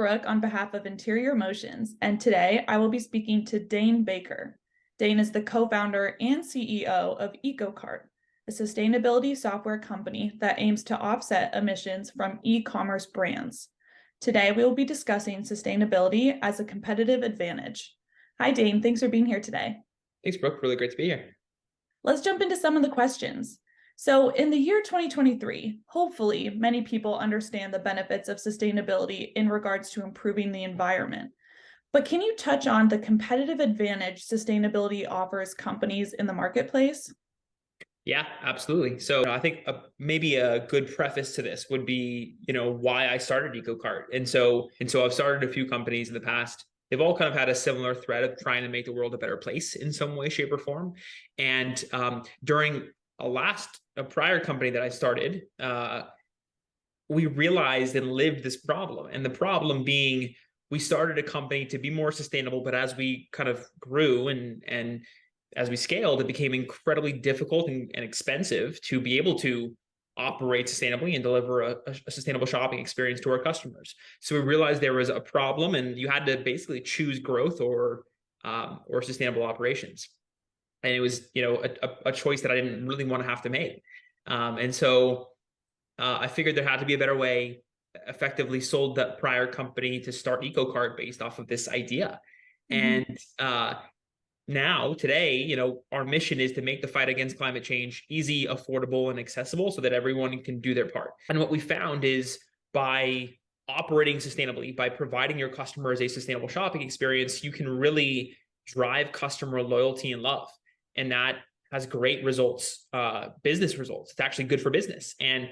Brooke on behalf of Interior Motions, and today I will be speaking to Dane Baker. Dane is the co-founder and CEO of EcoCart, a sustainability software company that aims to offset emissions from e-commerce brands. Today we will be discussing sustainability as a competitive advantage. Hi Dane, thanks for being here today. Thanks, Brooke. Really great to be here. Let's jump into some of the questions. So in the year 2023, hopefully many people understand the benefits of sustainability in regards to improving the environment. But can you touch on the competitive advantage sustainability offers companies in the marketplace? Yeah, absolutely. So I think maybe a good preface to this would be, why I started EcoCart. And so I've started a few companies in the past. They've all kind of had a similar thread of trying to make the world a better place in some way, shape, or form. And during a prior company that I started, we realized and lived this problem. And the problem being, we started a company to be more sustainable, but as we kind of grew and as we scaled, it became incredibly difficult and expensive to be able to operate sustainably and deliver a sustainable shopping experience to our customers. So we realized there was a problem, and you had to basically choose growth or sustainable operations. And it was, a choice that I didn't really want to have to make. And so I figured there had to be a better way. Effectively sold that prior company to start EcoCart based off of this idea. And now today, our mission is to make the fight against climate change easy, affordable, and accessible so that everyone can do their part. And what we found is by operating sustainably, by providing your customers a sustainable shopping experience, you can really drive customer loyalty and love. And that has great results, business results. It's actually good for business. And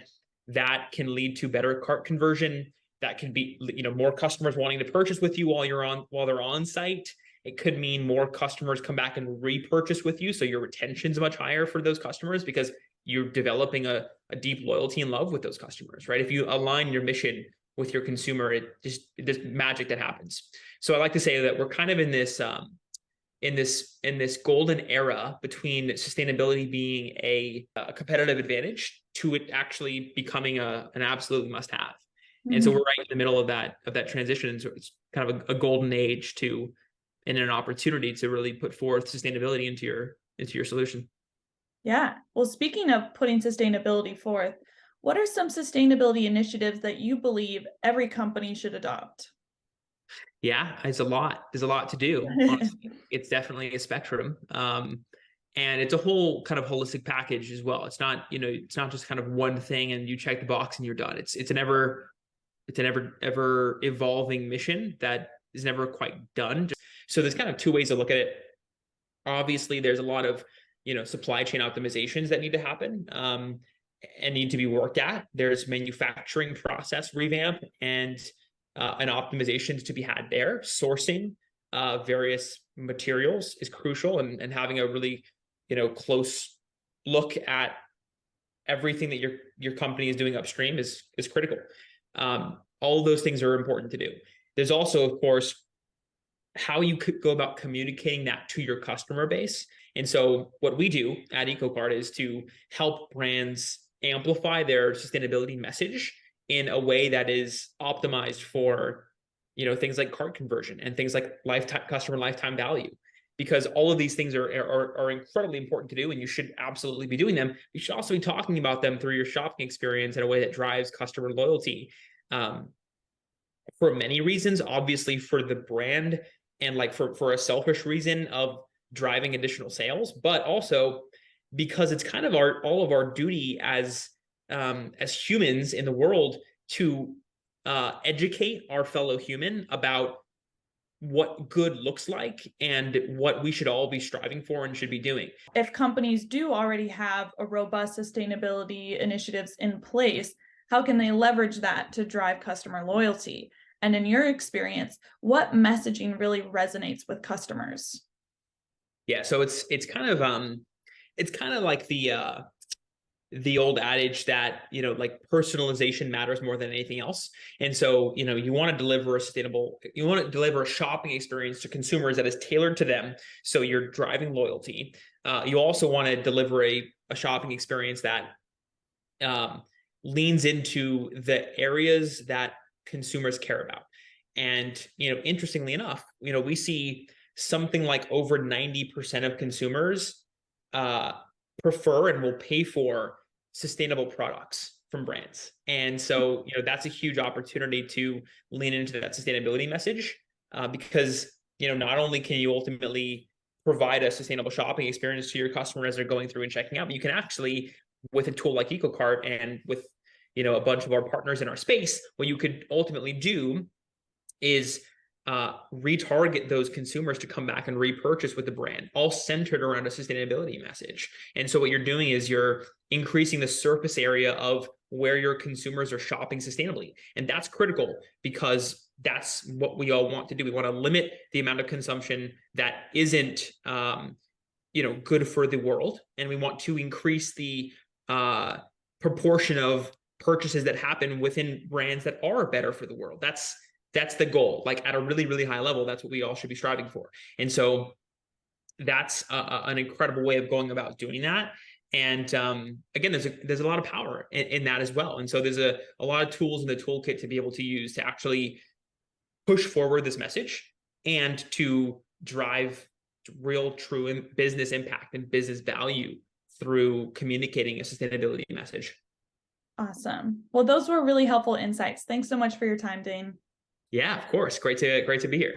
that can lead to better cart conversion. That can be, more customers wanting to purchase with you while they're on site. It could mean more customers come back and repurchase with you. So your retention is much higher for those customers because you're developing a deep loyalty and love with those customers, right? If you align your mission with your consumer, there's magic that happens. So I like to say that we're kind of in this golden era between sustainability being a competitive advantage to it actually becoming an absolute must-have. And so we're right in the middle of that transition. So it's kind of a golden age and an opportunity to really put forth sustainability into your solution. Yeah. Well, speaking of putting sustainability forth, what are some sustainability initiatives that you believe every company should adopt? Yeah, it's a lot. There's a lot to do. Honestly, it's definitely a spectrum. And it's a whole kind of holistic package as well. It's not, it's not just kind of one thing and you check the box and you're done. It's an ever evolving mission that is never quite done. So there's kind of two ways to look at it. Obviously, there's a lot of, supply chain optimizations that need to happen and need to be worked at. There's manufacturing process revamp and optimizations to be had there. Sourcing various materials is crucial, and having a really, close look at everything that your company is doing upstream is critical. All of those things are important to do. There's also, of course, how you could go about communicating that to your customer base. And so what we do at EcoCart is to help brands amplify their sustainability message in a way that is optimized for, things like cart conversion and things like customer lifetime value, because all of these things are incredibly important to do, and you should absolutely be doing them. You should also be talking about them through your shopping experience in a way that drives customer loyalty. For many reasons, obviously for the brand and like for a selfish reason of driving additional sales, but also because it's kind of all of our duty as humans in the world to educate our fellow human about what good looks like and what we should all be striving for and should be doing. If companies do already have a robust sustainability initiatives in place, how can they leverage that to drive customer loyalty? And in your experience, what messaging really resonates with customers? Yeah, so it's kind of like the old adage that, like personalization matters more than anything else. And so, you want to deliver a shopping experience to consumers that is tailored to them. So you're driving loyalty. You also want to deliver a shopping experience that leans into the areas that consumers care about. And, interestingly enough, we see something like over 90% of consumers uh, prefer and will pay for sustainable products from brands. And so, that's a huge opportunity to lean into that sustainability message, because, not only can you ultimately provide a sustainable shopping experience to your customer as they're going through and checking out, but you can actually, with a tool like EcoCart and with, a bunch of our partners in our space, what you could ultimately do is retarget those consumers to come back and repurchase with the brand, all centered around a sustainability message. And so what you're doing is you're increasing the surface area of where your consumers are shopping sustainably. And that's critical because that's what we all want to do. We want to limit the amount of consumption that isn't good for the world. And we want to increase the proportion of purchases that happen within brands that are better for the world. That's the goal. Like at a really, really high level, that's what we all should be striving for. And so that's an incredible way of going about doing that. And again, there's a lot of power in that as well. And so there's a lot of tools in the toolkit to be able to use to actually push forward this message and to drive real, true business impact and business value through communicating a sustainability message. Awesome. Well, those were really helpful insights. Thanks so much for your time, Dane. Yeah, of course. Great to be here.